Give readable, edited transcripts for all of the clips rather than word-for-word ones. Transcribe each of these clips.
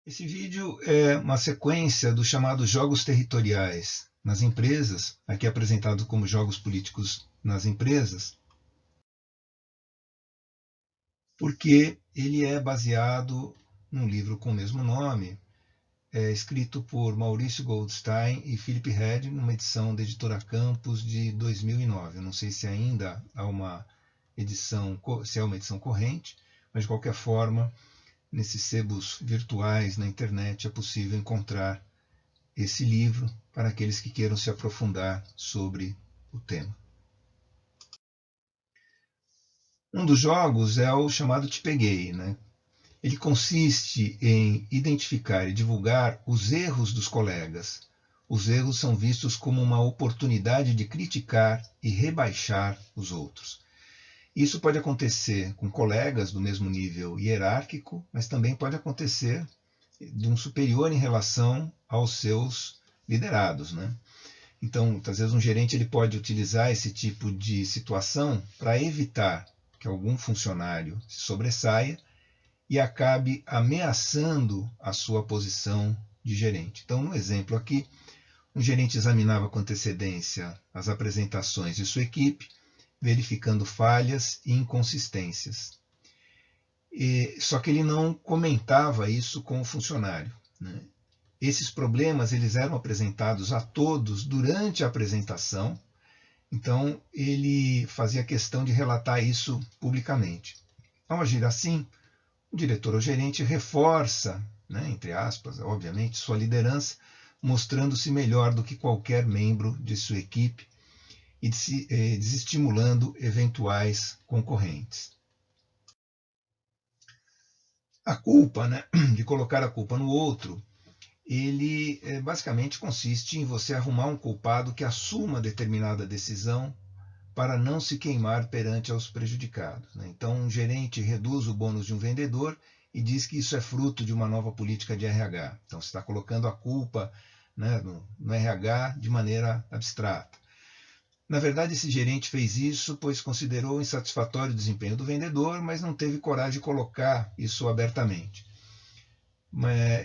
Esse vídeo é uma sequência dos chamados jogos territoriais nas empresas, aqui apresentado como jogos políticos nas empresas, porque ele é baseado num livro com o mesmo nome, escrito por Maurício Goldstein e Philip Head, numa edição da editora Campos de 2009. Eu não sei se ainda há uma edição, se é uma edição corrente, mas de qualquer forma, nesses sebos virtuais na internet é possível encontrar esse livro para aqueles que queiram se aprofundar sobre o tema. Um dos jogos é o chamado Te Peguei, né? Ele consiste em identificar e divulgar os erros dos colegas. Os erros são vistos como uma oportunidade de criticar e rebaixar os outros. Isso pode acontecer com colegas do mesmo nível hierárquico, mas também pode acontecer de um superior em relação aos seus liderados, né? Então, muitas vezes um gerente ele pode utilizar esse tipo de situação para evitar que algum funcionário se sobressaia e acabe ameaçando a sua posição de gerente. Então, no exemplo aqui, um gerente examinava com antecedência as apresentações de sua equipe, verificando falhas e inconsistências. Só que ele não comentava isso com o funcionário, né? Esses problemas eles eram apresentados a todos durante a apresentação, então ele fazia questão de relatar isso publicamente. Ao agir assim, o diretor ou gerente reforça, né, entre aspas, obviamente, sua liderança, mostrando-se melhor do que qualquer membro de sua equipe e desestimulando eventuais concorrentes. A culpa, né, de colocar a culpa no outro, ele basicamente consiste em você arrumar um culpado que assuma determinada decisão para não se queimar perante aos prejudicados, né? Então, um gerente reduz o bônus de um vendedor e diz que isso é fruto de uma nova política de RH. Então, você está colocando a culpa, né, no RH de maneira abstrata. Na verdade, esse gerente fez isso pois considerou insatisfatório o desempenho do vendedor, mas não teve coragem de colocar isso abertamente.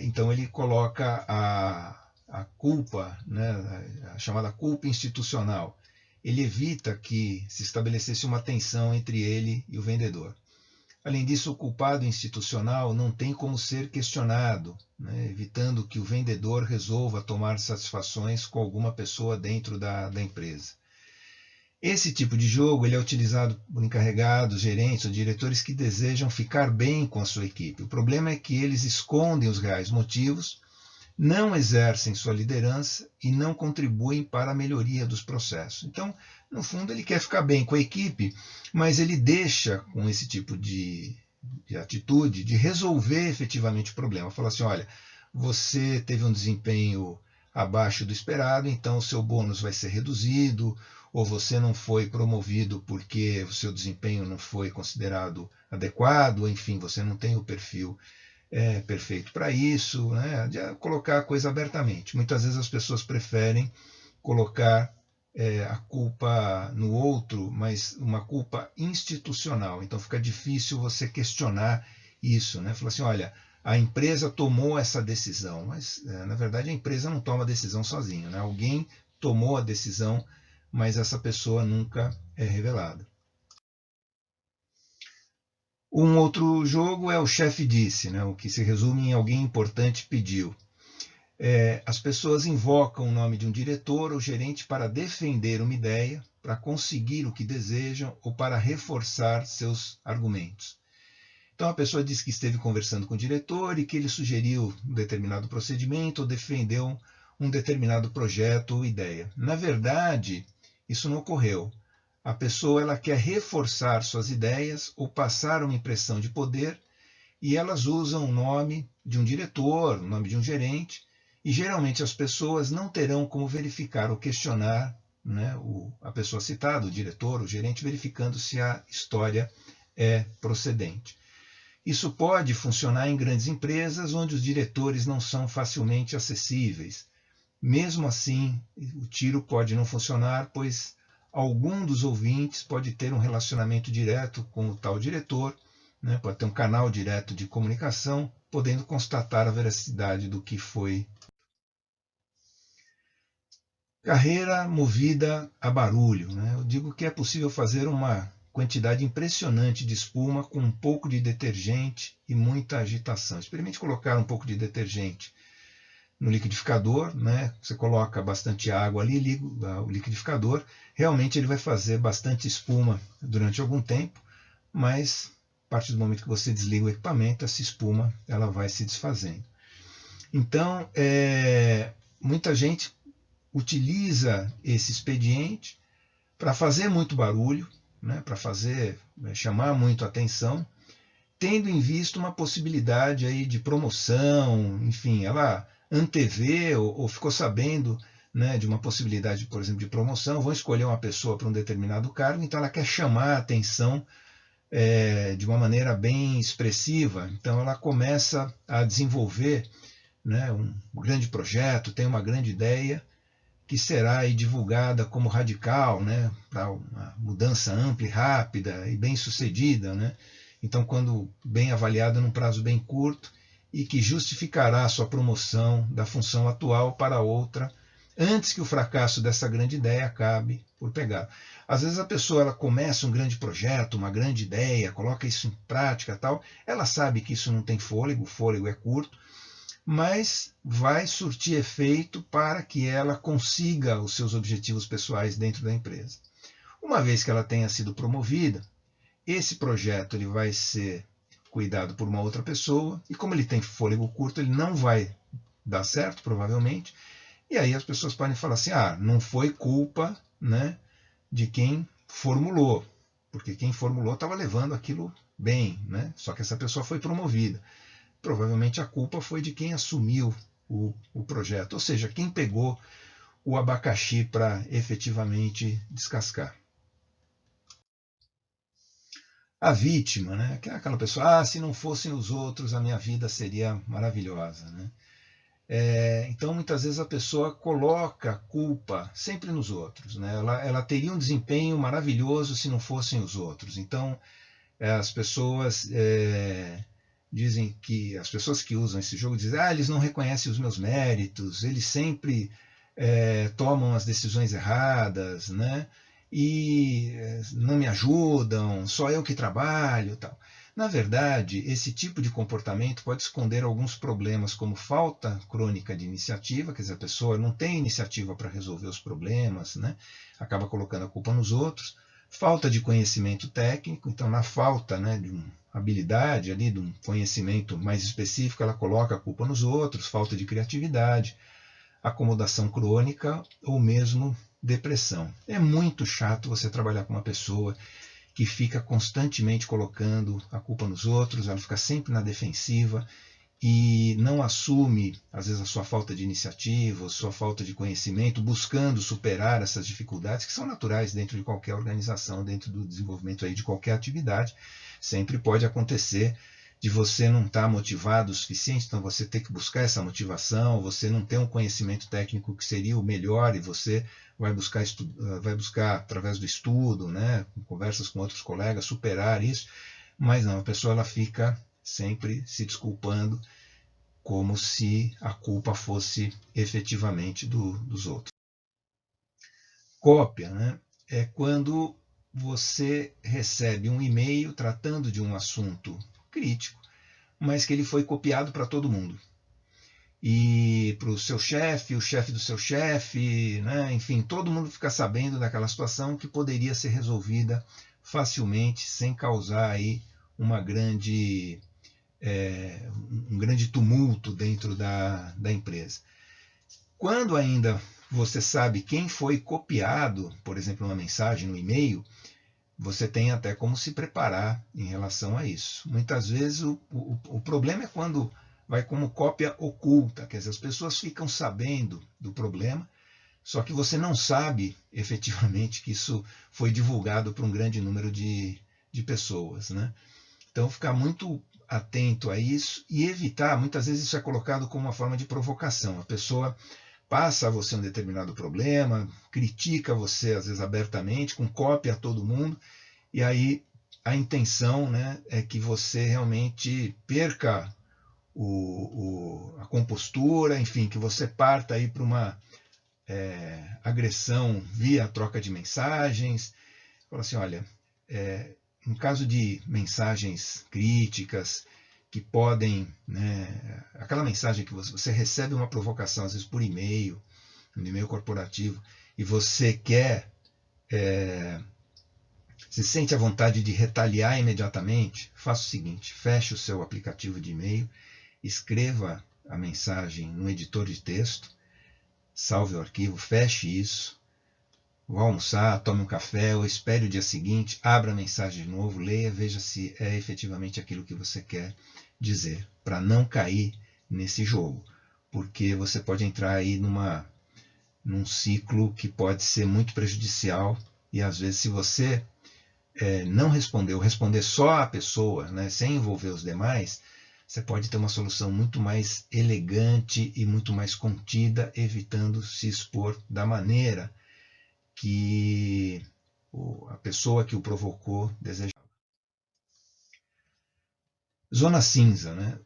Então ele coloca a culpa, né, a chamada culpa institucional. Ele evita que se estabelecesse uma tensão entre ele e o vendedor. Além disso, o culpado institucional não tem como ser questionado, né, evitando que o vendedor resolva tomar satisfações com alguma pessoa dentro da empresa. Esse tipo de jogo ele é utilizado por encarregados, gerentes ou diretores que desejam ficar bem com a sua equipe. O problema é que eles escondem os reais motivos, não exercem sua liderança e não contribuem para a melhoria dos processos. Então, no fundo, ele quer ficar bem com a equipe, mas ele deixa, com esse tipo de atitude, de resolver efetivamente o problema. Fala assim, olha, você teve um desempenho abaixo do esperado, então o seu bônus vai ser reduzido, ou você não foi promovido porque o seu desempenho não foi considerado adequado, ou enfim, você não tem o perfil perfeito para isso, né? De colocar a coisa abertamente. Muitas vezes as pessoas preferem colocar a culpa no outro, mas uma culpa institucional. Então fica difícil você questionar isso, né? Falar assim, olha, a empresa tomou essa decisão, mas na verdade a empresa não toma a decisão sozinha, né? Alguém tomou a decisão, mas essa pessoa nunca é revelada. Um outro jogo é o chefe disse, né, o que se resume em alguém importante pediu. As pessoas invocam o nome de um diretor ou gerente para defender uma ideia, para conseguir o que desejam ou para reforçar seus argumentos. Então a pessoa diz que esteve conversando com o diretor e que ele sugeriu um determinado procedimento ou defendeu um determinado projeto ou ideia. Na verdade, isso não ocorreu. A pessoa ela quer reforçar suas ideias ou passar uma impressão de poder e elas usam o nome de um diretor, o nome de um gerente, e geralmente as pessoas não terão como verificar ou questionar, né, a pessoa citada, o diretor, o gerente, verificando se a história é procedente. Isso pode funcionar em grandes empresas onde os diretores não são facilmente acessíveis. Mesmo assim, o tiro pode não funcionar, pois algum dos ouvintes pode ter um relacionamento direto com o tal diretor né? Pode ter um canal direto de comunicação, podendo constatar a veracidade do que foi. Carreira movida a barulho, né? Eu digo que é possível fazer uma quantidade impressionante de espuma com um pouco de detergente e muita agitação. Experimente colocar um pouco de detergente no liquidificador, né? Você coloca bastante água ali, liga o liquidificador, realmente ele vai fazer bastante espuma durante algum tempo, mas a partir do momento que você desliga o equipamento, essa espuma ela vai se desfazendo. Então, muita gente utiliza esse expediente para fazer muito barulho, né, para chamar muito atenção, tendo em vista uma possibilidade aí de promoção, enfim, ela antevê ou ficou sabendo, né, de uma possibilidade, por exemplo, de promoção, vão escolher uma pessoa para um determinado cargo, então ela quer chamar a atenção de uma maneira bem expressiva, então ela começa a desenvolver, né, um grande projeto, tem uma grande ideia, que será aí divulgada como radical, né, para uma mudança ampla e rápida e bem sucedida, né? Então, quando bem avaliada num prazo bem curto e que justificará a sua promoção da função atual para outra, antes que o fracasso dessa grande ideia acabe por pegar. Às vezes a pessoa ela começa um grande projeto, uma grande ideia, coloca isso em prática, tal, ela sabe que isso não tem fôlego, o fôlego é curto, mas vai surtir efeito para que ela consiga os seus objetivos pessoais dentro da empresa. Uma vez que ela tenha sido promovida, esse projeto ele vai ser cuidado por uma outra pessoa, e como ele tem fôlego curto, ele não vai dar certo, provavelmente, e aí as pessoas podem falar assim, não foi culpa, né, de quem formulou, porque quem formulou estava levando aquilo bem, né, só que essa pessoa foi promovida. Provavelmente a culpa foi de quem assumiu o projeto, ou seja, quem pegou o abacaxi para efetivamente descascar. A vítima, né? Aquela pessoa, se não fossem os outros, a minha vida seria maravilhosa, né? Então, muitas vezes a pessoa coloca a culpa sempre nos outros, né? Ela teria um desempenho maravilhoso se não fossem os outros. Então, as pessoas dizem que as pessoas que usam esse jogo dizem, eles não reconhecem os meus méritos, eles sempre tomam as decisões erradas, né? E não me ajudam, só eu que trabalho, tal. Na verdade, esse tipo de comportamento pode esconder alguns problemas, como falta crônica de iniciativa, quer dizer, a pessoa não tem iniciativa para resolver os problemas, né? Acaba colocando a culpa nos outros, falta de conhecimento técnico, então na falta, né, de uma habilidade ali, de um conhecimento mais específico, ela coloca a culpa nos outros, falta de criatividade, acomodação crônica ou mesmo depressão. É muito chato você trabalhar com uma pessoa que fica constantemente colocando a culpa nos outros, ela fica sempre na defensiva e não assume, às vezes, a sua falta de iniciativa, a sua falta de conhecimento, buscando superar essas dificuldades que são naturais dentro de qualquer organização, dentro do desenvolvimento aí de qualquer atividade. Sempre pode acontecer de você não estar motivado o suficiente, então você ter que buscar essa motivação, você não ter um conhecimento técnico que seria o melhor e você vai buscar através do estudo, né, conversas com outros colegas, superar isso, mas não, a pessoa ela fica sempre se desculpando como se a culpa fosse efetivamente dos outros. Cópia, né, é quando você recebe um e-mail tratando de um assunto crítico, mas que ele foi copiado para todo mundo. E para o seu chefe, o chefe do seu chefe, né? Enfim, todo mundo fica sabendo daquela situação que poderia ser resolvida facilmente, sem causar aí um grande tumulto dentro da empresa. Quando ainda você sabe quem foi copiado, por exemplo, uma mensagem, um e-mail, você tem até como se preparar em relação a isso. Muitas vezes o problema é quando vai como cópia oculta, quer dizer, as pessoas ficam sabendo do problema, só que você não sabe efetivamente que isso foi divulgado para um grande número de pessoas, né? Então, ficar muito atento a isso e evitar, muitas vezes isso é colocado como uma forma de provocação. A pessoa passa a você um determinado problema, critica você, às vezes abertamente, com cópia a todo mundo, e aí a intenção, né, é que você realmente perca a compostura, enfim, que você parta aí para uma agressão via troca de mensagens. Fala assim, olha, no caso de mensagens críticas que podem, né, aquela mensagem que você recebe uma provocação, às vezes por e-mail, no e-mail corporativo, e você quer, se sente a vontade de retaliar imediatamente, faça o seguinte, feche o seu aplicativo de e-mail, escreva a mensagem no editor de texto, salve o arquivo, feche isso, vá almoçar, tome um café ou espere o dia seguinte, abra a mensagem de novo, leia, veja se é efetivamente aquilo que você quer dizer, para não cair nesse jogo, porque você pode entrar aí num ciclo que pode ser muito prejudicial e às vezes se você não responder ou responder só a pessoa, né, sem envolver os demais, você pode ter uma solução muito mais elegante e muito mais contida, evitando se expor da maneira que a pessoa que o provocou desejava. Zona cinza, né?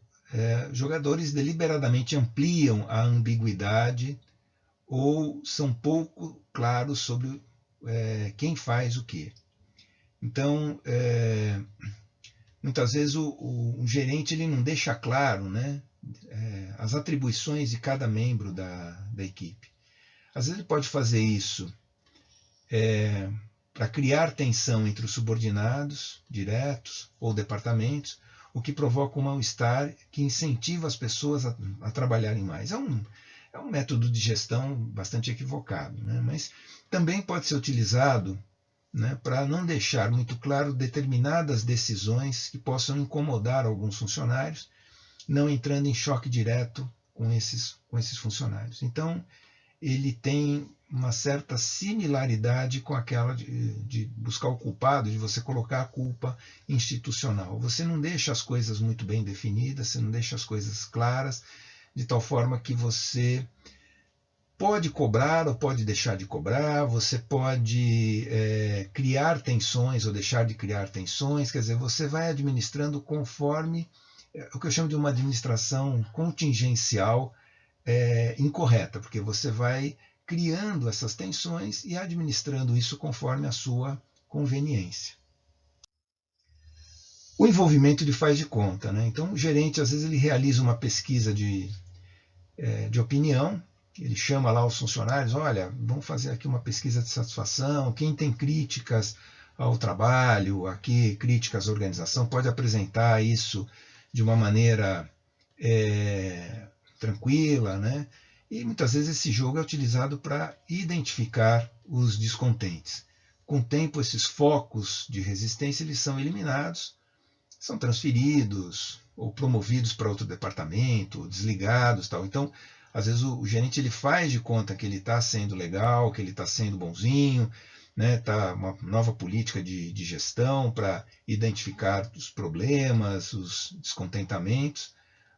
Jogadores deliberadamente ampliam a ambiguidade ou são pouco claros sobre quem faz o quê. Então, muitas vezes o gerente ele não deixa claro, né, as atribuições de cada membro da equipe. Às vezes ele pode fazer isso para criar tensão entre os subordinados, diretos ou departamentos, o que provoca um mal-estar que incentiva as pessoas a trabalharem mais. É um método de gestão bastante equivocado, né? Mas também pode ser utilizado, né, para não deixar muito claro determinadas decisões que possam incomodar alguns funcionários, não entrando em choque direto com esses funcionários. Então, ele tem uma certa similaridade com aquela de buscar o culpado, de você colocar a culpa institucional. Você não deixa as coisas muito bem definidas, você não deixa as coisas claras, de tal forma que você pode cobrar ou pode deixar de cobrar, você pode criar tensões ou deixar de criar tensões, quer dizer, você vai administrando conforme o que eu chamo de uma administração contingencial incorreta, porque você vai criando essas tensões e administrando isso conforme a sua conveniência. O envolvimento de faz de conta, né? Então, o gerente, às vezes, ele realiza uma pesquisa de opinião, ele chama lá os funcionários, olha, vamos fazer aqui uma pesquisa de satisfação, quem tem críticas ao trabalho, aqui críticas à organização, pode apresentar isso de uma maneira tranquila, né? E muitas vezes esse jogo é utilizado para identificar os descontentes. Com o tempo, esses focos de resistência eles são eliminados, são transferidos ou promovidos para outro departamento, desligados, tal. Então, às vezes o gerente ele faz de conta que ele está sendo legal, que ele está sendo bonzinho, né? Tá uma nova política de gestão para identificar os problemas, os descontentamentos,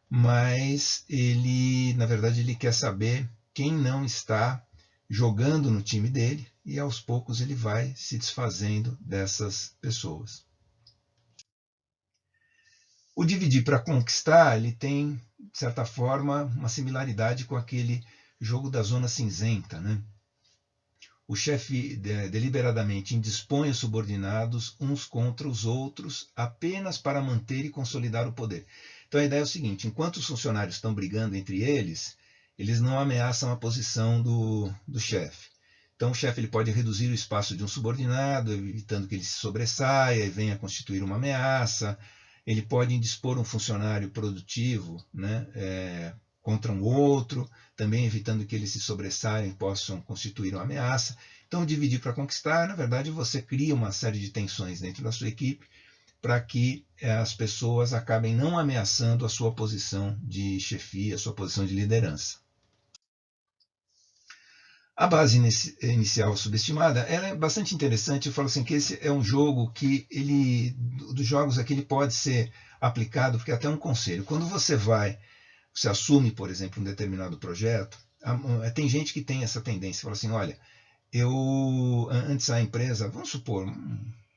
mas ele, na verdade, ele quer saber quem não está jogando no time dele e aos poucos ele vai se desfazendo dessas pessoas. O dividir para conquistar, ele tem, de certa forma, uma similaridade com aquele jogo da zona cinzenta, né? O chefe deliberadamente indispõe os subordinados uns contra os outros apenas para manter e consolidar o poder. Então a ideia é o seguinte, enquanto os funcionários estão brigando entre eles, eles não ameaçam a posição do chefe. Então o chefe ele pode reduzir o espaço de um subordinado, evitando que ele se sobressaia e venha a constituir uma ameaça. Ele pode indispor um funcionário produtivo, né, contra um outro, também evitando que eles se sobressaiam e possam constituir uma ameaça. Então, dividir para conquistar, na verdade, você cria uma série de tensões dentro da sua equipe para que as pessoas acabem não ameaçando a sua posição de chefia, a sua posição de liderança. A base inicial subestimada ela é bastante interessante. Eu falo assim que esse é um jogo que dos jogos aqui ele pode ser aplicado, porque é até um conselho. Quando você assume, por exemplo, um determinado projeto, tem gente que tem essa tendência, fala assim, olha, antes a empresa, vamos supor,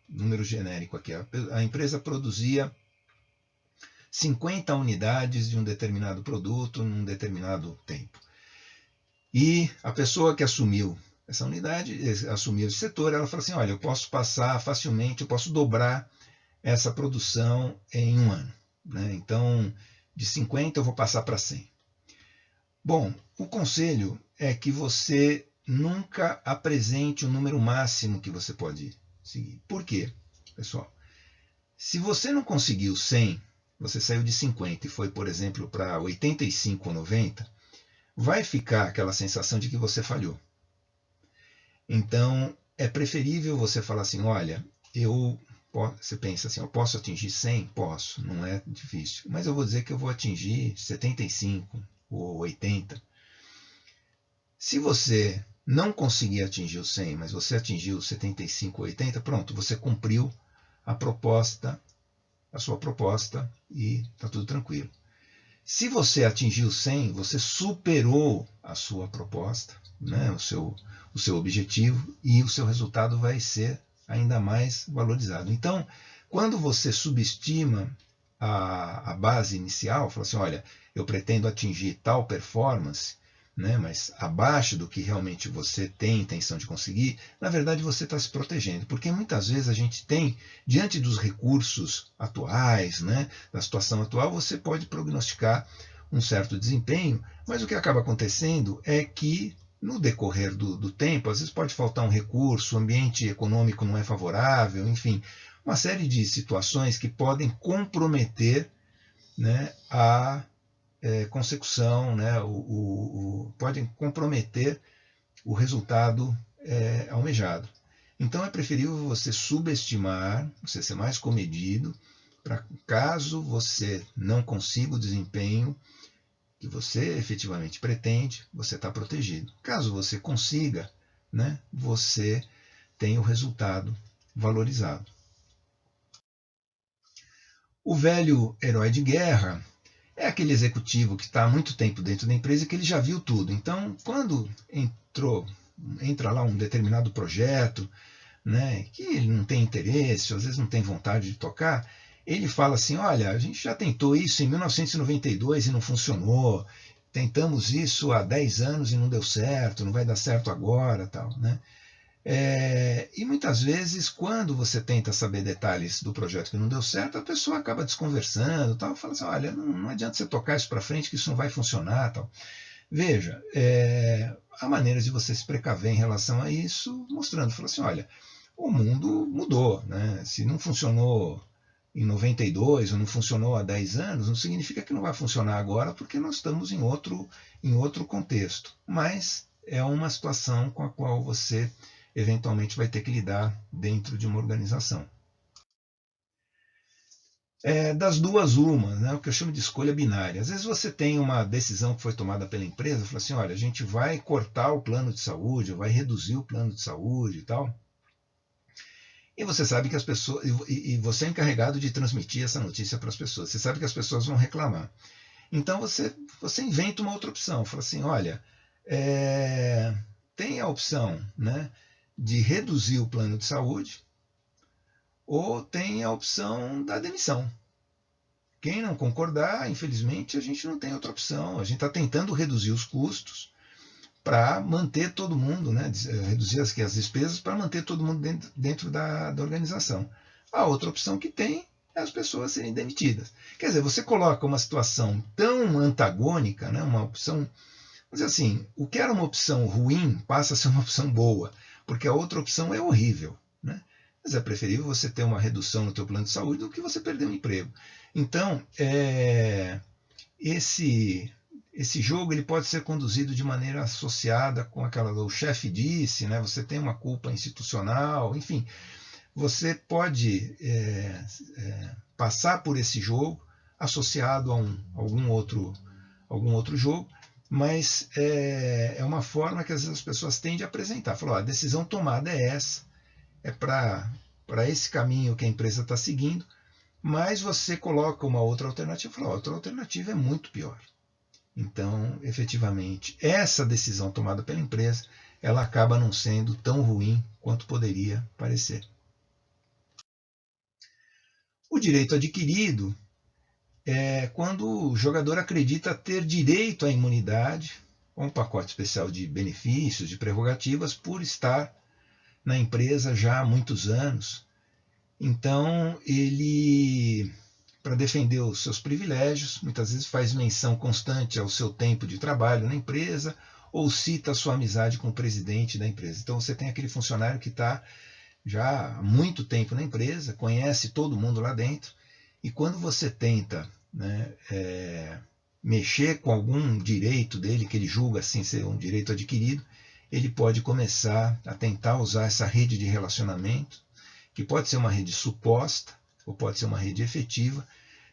número genérico aqui, a empresa produzia 50 unidades de um determinado produto num determinado tempo. E a pessoa que assumiu essa unidade, assumiu esse setor, ela fala assim, olha, eu posso passar facilmente, eu posso dobrar essa produção em um ano. Né? Então, de 50 eu vou passar para 100. Bom, o conselho é que você nunca apresente o número máximo que você pode seguir. Por quê, pessoal? Se você não conseguiu 100, você saiu de 50 e foi, por exemplo, para 85 ou 90, vai ficar aquela sensação de que você falhou. Então, é preferível você falar assim, olha, você pensa assim, eu posso atingir 100? Posso, não é difícil. Mas eu vou dizer que eu vou atingir 75 ou 80. Se você não conseguir atingir o 100, mas você atingiu 75 ou 80, pronto, você cumpriu a sua proposta e está tudo tranquilo. Se você atingiu 100, você superou a sua proposta, né, o seu objetivo, e o seu resultado vai ser ainda mais valorizado. Então, quando você subestima a base inicial, fala assim, olha, eu pretendo atingir tal performance, né, mas abaixo do que realmente você tem intenção de conseguir, na verdade você está se protegendo, porque muitas vezes a gente tem, diante dos recursos atuais, né, da situação atual, você pode prognosticar um certo desempenho, mas o que acaba acontecendo é que no decorrer do tempo, às vezes pode faltar um recurso, o ambiente econômico não é favorável, enfim, uma série de situações que podem comprometer, né, a consecução, né, podem comprometer o resultado almejado. Então é preferível você subestimar, você ser mais comedido, para caso você não consiga o desempenho que você efetivamente pretende, você está protegido. Caso você consiga, né, você tem o resultado valorizado. O velho herói de guerra é aquele executivo que está há muito tempo dentro da empresa e que ele já viu tudo. Então, quando entra lá um determinado projeto, né, que ele não tem interesse, às vezes não tem vontade de tocar, ele fala assim, olha, a gente já tentou isso em 1992 e não funcionou, tentamos isso há 10 anos e não deu certo, não vai dar certo agora, tal, né? E muitas vezes, quando você tenta saber detalhes do projeto que não deu certo, a pessoa acaba desconversando, tal, fala assim, olha, não adianta você tocar isso para frente que isso não vai funcionar, tal. Veja, há maneiras de você se precaver em relação a isso, mostrando, fala assim, olha, o mundo mudou, né? Se não funcionou em 92 ou não funcionou há 10 anos, não significa que não vai funcionar agora, porque nós estamos em outro contexto. Mas é uma situação com a qual você eventualmente vai ter que lidar dentro de uma organização. Das duas, uma, né, o que eu chamo de escolha binária. Às vezes você tem uma decisão que foi tomada pela empresa, fala assim, olha, a gente vai cortar o plano de saúde, vai reduzir o plano de saúde e tal. E você sabe que as pessoas, e você é encarregado de transmitir essa notícia para as pessoas. Você sabe que as pessoas vão reclamar. Então você inventa uma outra opção. Fala assim, olha, tem a opção, né, de reduzir o plano de saúde, ou tem a opção da demissão. Quem não concordar, infelizmente, a gente não tem outra opção. A gente está tentando reduzir os custos para manter todo mundo, né, reduzir as despesas para manter todo mundo dentro da organização. A outra opção que tem é as pessoas serem demitidas. Quer dizer, você coloca uma situação tão antagônica, né, uma opção, vamos dizer assim, o que era uma opção ruim passa a ser uma opção boa, porque a outra opção é horrível, né? Mas é preferível você ter uma redução no teu plano de saúde do que você perder um emprego. Então, esse jogo ele pode ser conduzido de maneira associada com aquela o chefe disse, né? Você tem uma culpa institucional, enfim, você pode passar por esse jogo associado a algum outro jogo, mas é uma forma que às vezes as pessoas tendem a apresentar. Falou, a decisão tomada é essa, é para esse caminho que a empresa está seguindo, mas você coloca uma outra alternativa, fala, outra alternativa é muito pior. Então, efetivamente, essa decisão tomada pela empresa, ela acaba não sendo tão ruim quanto poderia parecer. O direito adquirido é quando o jogador acredita ter direito à imunidade, com um pacote especial de benefícios, de prerrogativas, por estar na empresa já há muitos anos. Então, ele, para defender os seus privilégios, muitas vezes faz menção constante ao seu tempo de trabalho na empresa ou cita a sua amizade com o presidente da empresa. Então, você tem aquele funcionário que está já há muito tempo na empresa, conhece todo mundo lá dentro, e quando você tenta, né, mexer com algum direito dele, que ele julga assim ser um direito adquirido, ele pode começar a tentar usar essa rede de relacionamento, que pode ser uma rede suposta, ou pode ser uma rede efetiva,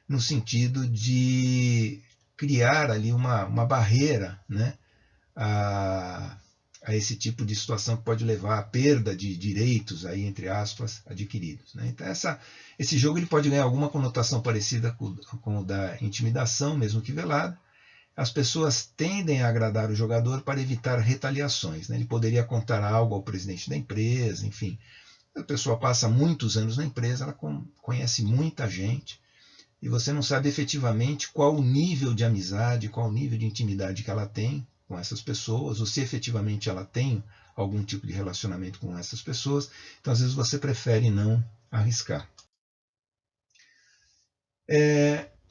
no sentido de criar ali uma barreira, né, a esse tipo de situação que pode levar à perda de direitos, aí, entre aspas, adquiridos. Né? Então, esse jogo ele pode ganhar alguma conotação parecida com o da intimidação, mesmo que velada. As pessoas tendem a agradar o jogador para evitar retaliações. Né? Ele poderia contar algo ao presidente da empresa, enfim. A pessoa passa muitos anos na empresa, ela conhece muita gente, e você não sabe efetivamente qual o nível de amizade, qual o nível de intimidade que ela tem com essas pessoas, ou se efetivamente ela tem algum tipo de relacionamento com essas pessoas. Então, às vezes, você prefere não arriscar.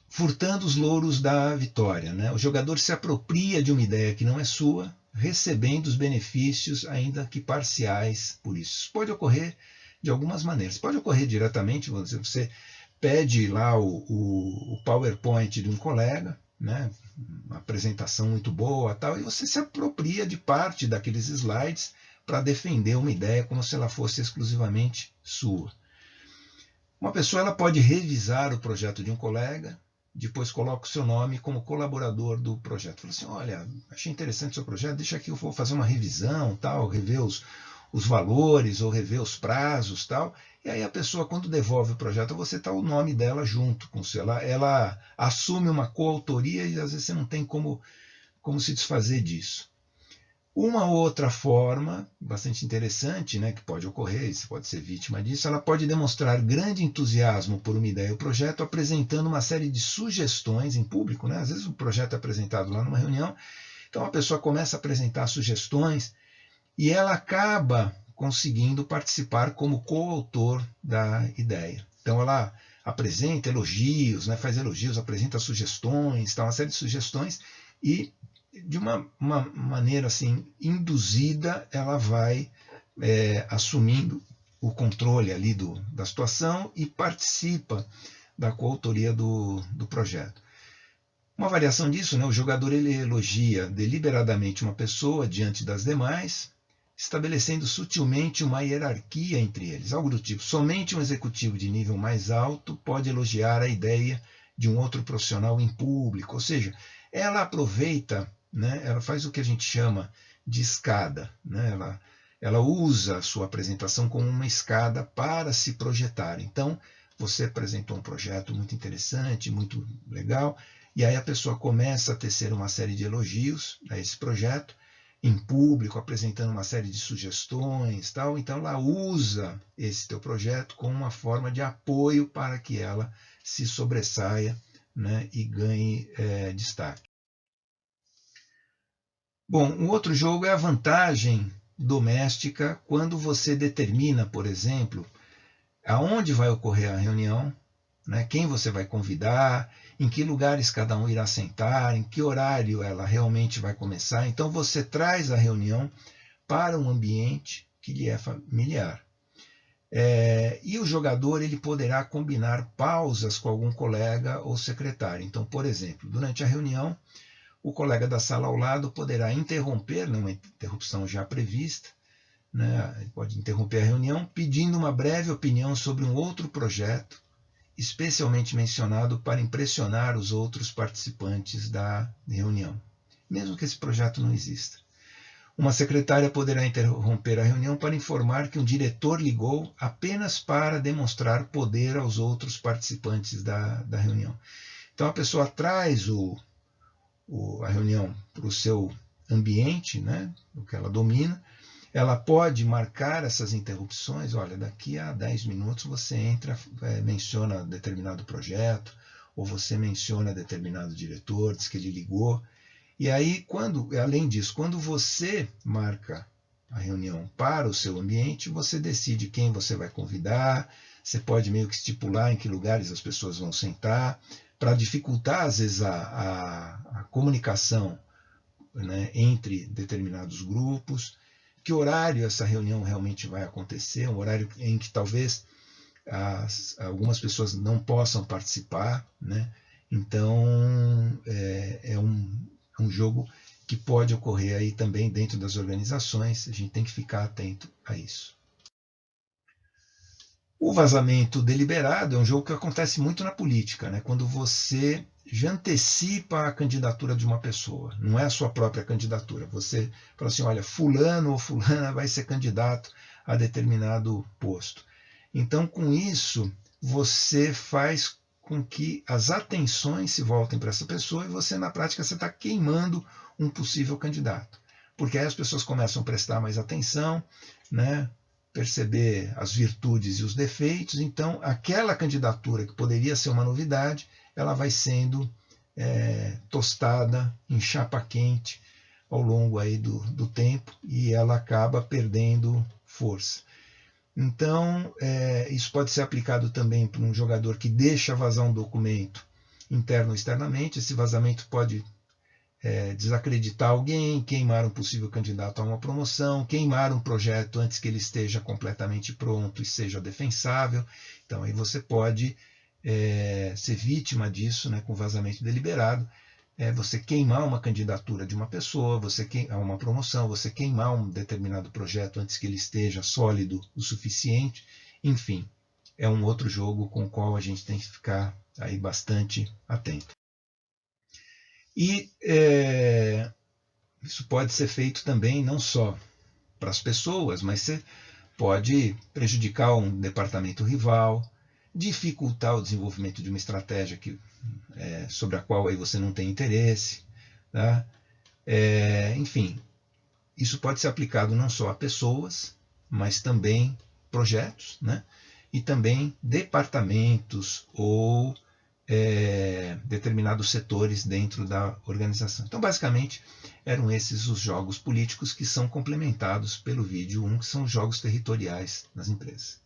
Furtando os louros da vitória. Né? O jogador se apropria de uma ideia que não é sua, recebendo os benefícios, ainda que parciais, por isso. Isso pode ocorrer de algumas maneiras. Pode ocorrer diretamente, você pede lá o PowerPoint de um colega, né, uma apresentação muito boa, tal, e você se apropria de parte daqueles slides para defender uma ideia como se ela fosse exclusivamente sua. Uma pessoa ela pode revisar o projeto de um colega, depois coloca o seu nome como colaborador do projeto. Fala assim, olha, achei interessante o seu projeto, deixa aqui eu vou fazer uma revisão, tal, rever os valores ou rever os prazos, tal. E aí a pessoa, quando devolve o projeto, você está o nome dela junto com o seu. Ela assume uma coautoria e às vezes você não tem como se desfazer disso. Uma outra forma, bastante interessante, né, que pode ocorrer, você pode ser vítima disso, ela pode demonstrar grande entusiasmo por uma ideia ou projeto, apresentando uma série de sugestões em público. Né? Às vezes o projeto é apresentado lá numa reunião, então a pessoa começa a apresentar sugestões e ela acaba conseguindo participar como coautor da ideia. Então ela apresenta elogios, né, faz elogios, apresenta sugestões, uma série de sugestões, e de uma maneira assim induzida ela vai assumindo o controle ali da situação e participa da coautoria do projeto. Uma variação disso, né, o jogador ele elogia deliberadamente uma pessoa diante das demais, estabelecendo sutilmente uma hierarquia entre eles, algo do tipo, somente um executivo de nível mais alto pode elogiar a ideia de um outro profissional em público, ou seja, ela aproveita, né, ela faz o que a gente chama de escada, né, ela usa a sua apresentação como uma escada para se projetar. Então, você apresentou um projeto muito interessante, muito legal, e aí a pessoa começa a tecer uma série de elogios a esse projeto, em público, apresentando uma série de sugestões, tal. Então ela usa esse teu projeto como uma forma de apoio para que ela se sobressaia, né, e ganhe destaque. Bom, um outro jogo é a vantagem doméstica, quando você determina, por exemplo, aonde vai ocorrer a reunião, né, quem você vai convidar, em que lugares cada um irá sentar, em que horário ela realmente vai começar. Então você traz a reunião para um ambiente que lhe é familiar. E o jogador ele poderá combinar pausas com algum colega ou secretário. Então, por exemplo, durante a reunião, o colega da sala ao lado poderá interromper, numa interrupção já prevista, né, pode interromper a reunião, pedindo uma breve opinião sobre um outro projeto, especialmente mencionado para impressionar os outros participantes da reunião, mesmo que esse projeto não exista. Uma secretária poderá interromper a reunião para informar que um diretor ligou apenas para demonstrar poder aos outros participantes da reunião. Então a pessoa traz a reunião para o seu ambiente, né, o que ela domina, ela pode marcar essas interrupções. Olha, daqui a 10 minutos você entra, menciona determinado projeto, ou você menciona determinado diretor, diz que ele ligou. E aí, além disso, quando você marca a reunião para o seu ambiente, você decide quem você vai convidar, você pode meio que estipular em que lugares as pessoas vão sentar, para dificultar, às vezes, a comunicação, né, entre determinados grupos, que horário essa reunião realmente vai acontecer, um horário em que talvez algumas pessoas não possam participar, né? Então, é um jogo que pode ocorrer aí também dentro das organizações, a gente tem que ficar atento a isso. O vazamento deliberado é um jogo que acontece muito na política, né? Quando você já antecipa a candidatura de uma pessoa, não é a sua própria candidatura. Você fala assim, olha, fulano ou fulana vai ser candidato a determinado posto. Então, com isso, você faz com que as atenções se voltem para essa pessoa e você, na prática, você está queimando um possível candidato. Porque aí as pessoas começam a prestar mais atenção, né? Perceber as virtudes e os defeitos, então aquela candidatura que poderia ser uma novidade, ela vai sendo tostada em chapa quente ao longo aí do tempo e ela acaba perdendo força. Então, isso pode ser aplicado também para um jogador que deixa vazar um documento interno ou externamente. Esse vazamento pode desacreditar alguém, queimar um possível candidato a uma promoção, queimar um projeto antes que ele esteja completamente pronto e seja defensável. Então, aí você pode ser vítima disso, né, com vazamento deliberado. Você queimar uma candidatura de uma pessoa, você queimar uma promoção, você queimar um determinado projeto antes que ele esteja sólido o suficiente. Enfim, é um outro jogo com o qual a gente tem que ficar aí bastante atento. E isso pode ser feito também não só para as pessoas, mas você pode prejudicar um departamento rival, dificultar o desenvolvimento de uma estratégia sobre a qual aí você não tem interesse. Tá? Enfim, isso pode ser aplicado não só a pessoas, mas também projetos, né? E também departamentos ou determinados setores dentro da organização. Então, basicamente, eram esses os jogos políticos que são complementados pelo vídeo 1, que são os jogos territoriais das empresas.